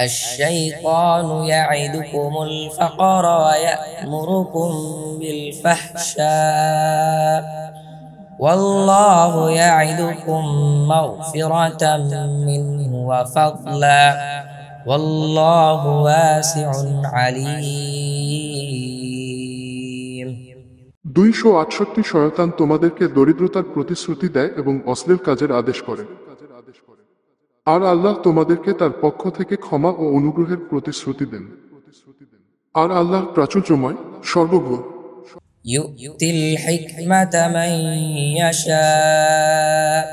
الشيطان يعدكم الفقر ويأمركم بالفحشاء والله يعدكم مغفرة منه وفضلا والله واسع عليم 268 শয়তান তোমাদেরকে দরিদ্রতার প্রতিশ্রুতি দেয় এবং অশ্লীল কাজের আদেশ করে, আর আল্লাহ তোমাদেরকে তার পক্ষ থেকে ক্ষমা ও অনুগ্রহের প্রতিশ্রুতি দেন, আর আল্লাহ প্রাচুর্যময়, সর্বজ্ঞ। يؤتي الحكمة من يشاء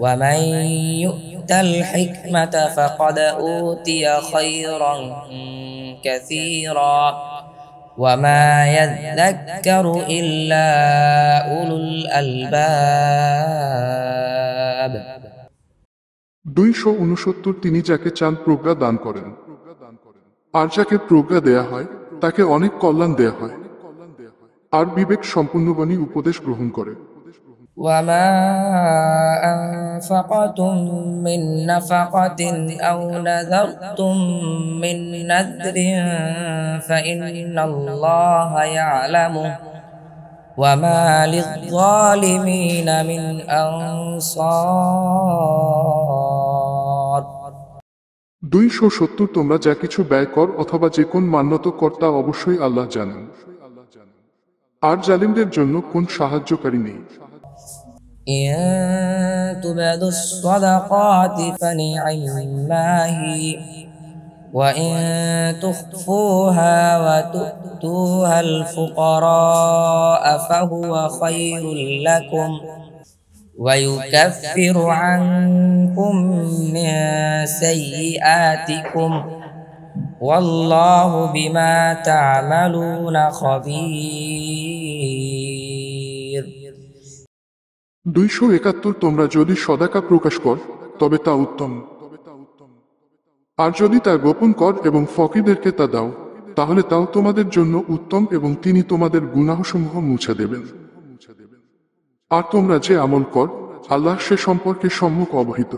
ومن يؤت الحكمة فقد أوتي خيرا كثيرا وما يذكر إلا أولو الألباب 269 তিনি যাকে চান প্রজ্ঞা দান করেন, আর যাকে প্রজ্ঞা দেয়া হয় তাকে অনেক কল্যাণ দেয়া হয়, আর বিবেক সম্পূর্ণবাণী উপদেশ গ্রহণ করে। وما أنفقتم من نفقة أو نذرتم من نذر فإن الله يعلمه وما للظالمين من أنصار 270 তোমরা যা কিছু ব্যয় কর অথবা যে কোন মান্যত কর তা অবশ্যই আল্লাহ জানেন, আর জালিমদের জন্য কোন সাহায্যকারী নেই। إن تبدوا الصدقات فنعما هي وإن تخفوها وتؤتوها الفقراء فهو خير لكم ويكفر عنكم من سيئاتكم والله بما تعملون خبير 271 তোমরা যদি সদাকা প্রকাশ কর তবে তা উত্তম, আর যদি তা গোপন কর এবং ফকিরদেরকে তা দাও তাহলে তাও তোমাদের জন্য উত্তম এবং তিনি তোমাদের গুনাহসমূহ মুছে দেবেন। আর তোমরা যে আমল কর আল্লাহ সে সম্পর্কে সম্যক অবহিত।